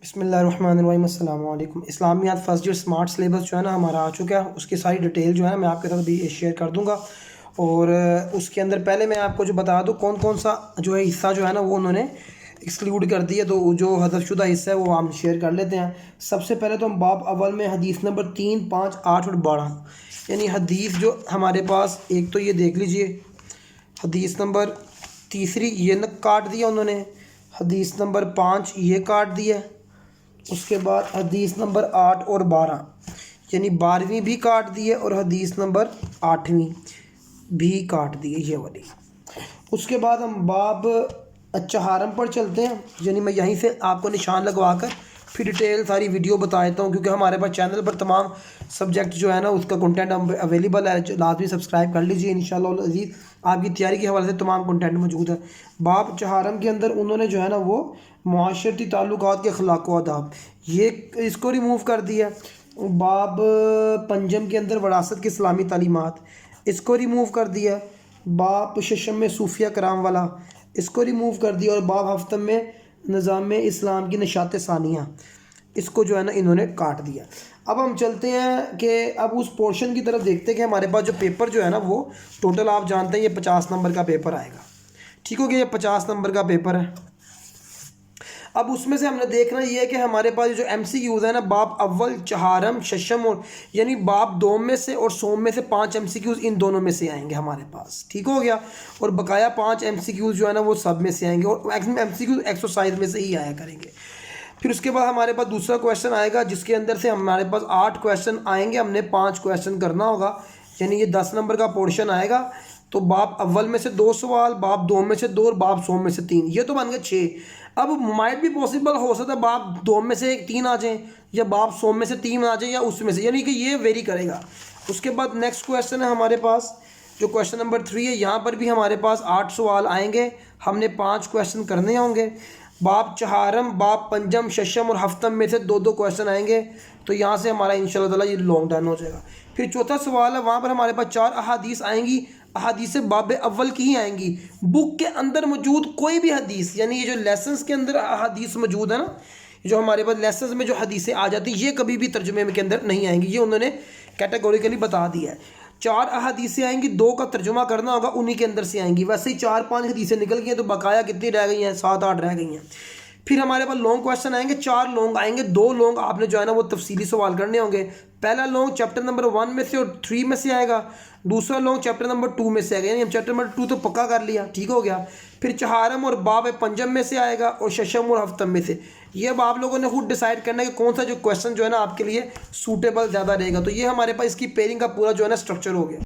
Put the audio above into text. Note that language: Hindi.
बिस्मिल्लाहिर्रहमानिर्रहीम अस्सलाम वालेकुम। इस्लामियात फर्स्ट ईयर स्मार्ट सिलेबस जो है ना हमारा आ चुका है। उसकी सारी डिटेल जो है ना मैं आपके साथ भी शेयर कर दूंगा। और उसके अंदर पहले मैं आपको जो बता दूं कौन कौन सा जो है हिस्सा जो है ना वो उन्होंने एक्सक्लूड कर दिया, तो जो हज़फ़शुदा हिस्सा है वो हम शेयर कर लेते हैं। सबसे पहले तो हम बाब अव्वल में हदीस नंबर 3, 5, 8 और 12 यानी हदीस जो हमारे पास, एक तो ये देख लीजिए हदीस नंबर तीसरी ये न काट दिया उन्होंने, हदीस नंबर 5 ये काट दिया, उसके बाद हदीस नंबर 8 और 12 यानी 12वीं भी काट दी है और हदीस नंबर 8वीं भी काट दी है ये वाली। उसके बाद हम बाब चहारम पर चलते हैं, यानी मैं यहीं से आपको निशान लगवा कर फिर डिटेल सारी वीडियो बता देता हूँ, क्योंकि हमारे पास चैनल पर तमाम सब्जेक्ट जो है ना उसका कंटेंट अवेलेबल है। लाजमी सब्सक्राइब कर लीजिए, इंशाअल्लाह अज़ीज़ आपकी तैयारी के हवाले से तमाम कंटेंट मौजूद है। बाब चहारम के अंदर उन्होंने जो है ना वो मुआशरती ताल्लुकात के अखलाक व आदाब ये इसको रिमूव कर दिया। बाब पंजम के अंदर वरासत की इस्लामी तालीमात इसको रिमूव कर दिया। बाब शशम में सूफिया कराम वाला इसको रिमूव कर दिया। और बाब हफ्तम में निज़ाम इस्लाम की नशात सानिया इसको जो है ना इन्होंने काट दिया। अब हम चलते हैं कि अब उस पोर्शन की तरफ देखते हैं कि हमारे पास जो पेपर जो है ना वो टोटल आप जानते हैं ये 50 नंबर का पेपर आएगा। ठीक हो गया, ये 50 नंबर का पेपर है। अब उसमें से हमने देखना ये है कि हमारे पास जो MCQs है ना बाब अव्वल चहारम शशम और यानी बाब दोम में से और सोम में से 5 MCQs इन दोनों में से आएंगे हमारे पास। ठीक हो गया, और बकाया 5 MCQs जो है ना वो सब में से आएंगे और MCQs एक्सरसाइज में से ही आया करेंगे। फिर उसके बाद हमारे पास दूसरा क्वेश्चन आएगा जिसके अंदर से हमारे पास 8 क्वेश्चन आएंगे, हमने 5 क्वेश्चन करना होगा, यानी ये 10 नंबर का पोर्शन आएगा। तो बाब अव्वल में से 2 सवाल, बाब दो में से 2 और बाब सोम में से 3, ये तो बन गए 6। अब माइट भी पॉसिबल हो सकता है बाब दो में से 3 आ जाएँ या बाब सोम में से 3 आ जाए या उसमें से, यानी कि ये वेरी करेगा। उसके बाद नेक्स्ट क्वेश्चन है हमारे पास जो क्वेश्चन नंबर 3 है, यहाँ पर भी हमारे पास 8 सवाल आएंगे, हमने 5 क्वेश्चन करने होंगे। बाब चहारम, बाब पंजम, शशम और हफ्तम में से 2-2 क्वेश्चन आएंगे, तो यहाँ से हमारा इंशाल्लाह ताला ये लॉन्ग डन हो जाएगा। फिर चौथा सवाल है, वहाँ पर हमारे पास 4 अहादीस आएंगी, अहादीस बाब अव्वल की ही आएंगी। बुक के अंदर मौजूद कोई भी हदीस, यानी ये जो लेसन्स के अंदर अहादीस मौजूद है ना, जो हमारे पास लेसन्स में जो हदीसें आ जाती ये कभी भी तर्जुमे के अंदर नहीं आएंगी, ये उन्होंने कैटेगोरिकली बता दिया है। 4 अहादीसें आएंगी, 2 का तर्जुमा करना होगा, उन्हीं के अंदर से आएंगी। वैसे ही 4-5 हदीसें निकल गई हैं, तो बकाया कितनी रह गई हैं? 7-8 रह गई हैं। फिर हमारे पास लॉन्ग क्वेश्चन आएंगे, 4 लॉन्ग आएंगे, 2 लॉन्ग आपने जो है ना वो तफसीली सवाल करने होंगे। पहला लॉन्ग चैप्टर नंबर 1 में से और 3 में से आएगा, दूसरा लॉन्ग चैप्टर नंबर 2 में से आएगा, यानी हम चैप्टर नंबर 2 तो पक्का कर लिया। ठीक हो गया। फिर चहारम और बाब पंजम में से आएगा और शशम और हफ्तम में से। ये अब आप लोगों ने खुद डिसाइड करना है कि कौन सा जो क्वेश्चन जो है ना आपके लिए सूटेबल ज़्यादा रहेगा। तो ये हमारे पास इसकी पेयरिंग का पूरा जो है ना स्ट्रक्चर हो गया।